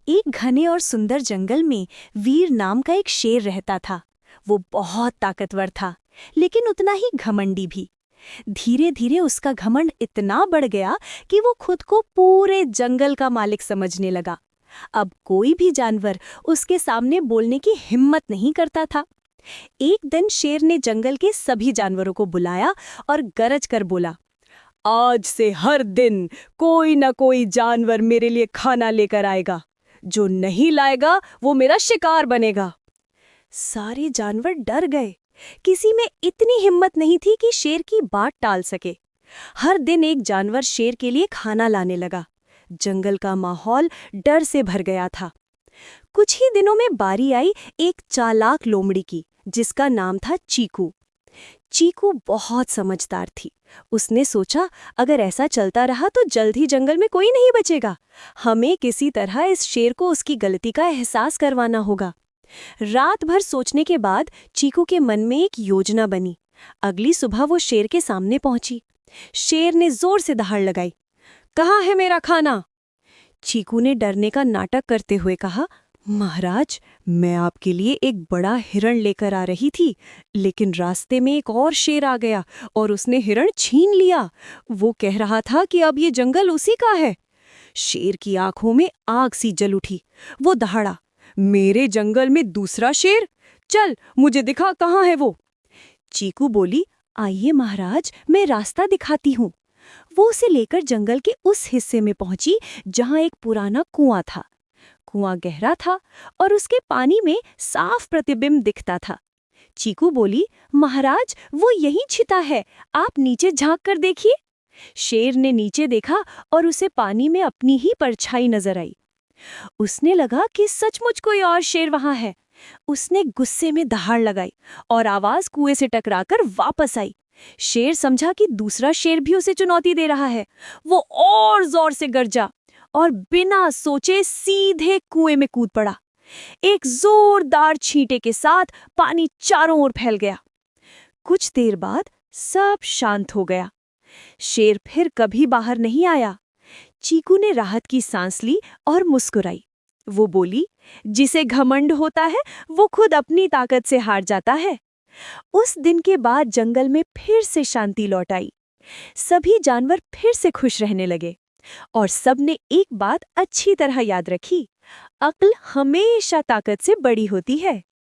एक घने और सुंदर जंगल में वीर नाम का एक शेर रहता था। वो बहुत ताकतवर था, लेकिन उतना ही घमंडी भी। धीरे धीरे उसका घमंड इतना बढ़ गया कि वो खुद को पूरे जंगल का मालिक समझने लगा। अब कोई भी जानवर उसके सामने बोलने की हिम्मत नहीं करता था। एक दिन शेर ने जंगल के सभी जानवरों को बुलाया और गरज कर बोला, आज से हर दिन कोई न कोई जानवर मेरे लिए खाना लेकर आएगा। जो नहीं लाएगा वो मेरा शिकार बनेगा। सारे जानवर डर गए। किसी में इतनी हिम्मत नहीं थी कि शेर की बात टाल सके। हर दिन एक जानवर शेर के लिए खाना लाने लगा। जंगल का माहौल डर से भर गया था। कुछ ही दिनों में बारी आई एक चालाक लोमड़ी की, जिसका नाम था चीकू। चीकू बहुत समझदार थी। उसने सोचा, अगर ऐसा चलता रहा तो जल्द ही जंगल में कोई नहीं बचेगा। हमें किसी तरह इस शेर को उसकी गलती का एहसास करवाना होगा। रात भर सोचने के बाद चीकू के मन में एक योजना बनी। अगली सुबह वो शेर के सामने पहुंची। शेर ने जोर से दहाड़ लगाई, कहाँ है मेरा खाना? चीकू ने डरने का नाटक करते हुए कहा, महाराज, मैं आपके लिए एक बड़ा हिरण लेकर आ रही थी, लेकिन रास्ते में एक और शेर आ गया और उसने हिरण छीन लिया। वो कह रहा था कि अब ये जंगल उसी का है। शेर की आंखों में आग सी जल उठी। वो दहाड़ा, मेरे जंगल में दूसरा शेर? चल मुझे दिखा, कहाँ है वो? चीकू बोली, आइए महाराज, मैं रास्ता दिखाती हूँ। वो उसे लेकर जंगल के उस हिस्से में पहुंची जहां एक पुराना कुआं था। कुआं गहरा था और उसके पानी में साफ प्रतिबिंब दिखता था। चीकू बोली, महाराज, वो यहीं छिपा है, आप नीचे झांक कर देखिए। शेर ने नीचे देखा और उसे पानी में अपनी ही परछाई नजर आई। उसने लगा कि सचमुच कोई और शेर वहां है। उसने गुस्से में दहाड़ लगाई और आवाज कुएं से टकराकर वापस आई। शेर समझा कि दूसरा शेर भी उसे चुनौती दे रहा है। वो और जोर से गरजा और बिना सोचे सीधे कुएं में कूद पड़ा। एक जोरदार छींटे के साथ पानी चारों ओर फैल गया। कुछ देर बाद सब शांत हो गया। शेर फिर कभी बाहर नहीं आया। चीकू ने राहत की सांस ली और मुस्कुराई। वो बोली, जिसे घमंड होता है वो खुद अपनी ताकत से हार जाता है। उस दिन के बाद जंगल में फिर से शांति लौट आई। सभी जानवर फिर से खुश रहने लगे और सबने एक बात अच्छी तरह याद रखी, अक्ल हमेशा ताकत से बड़ी होती है।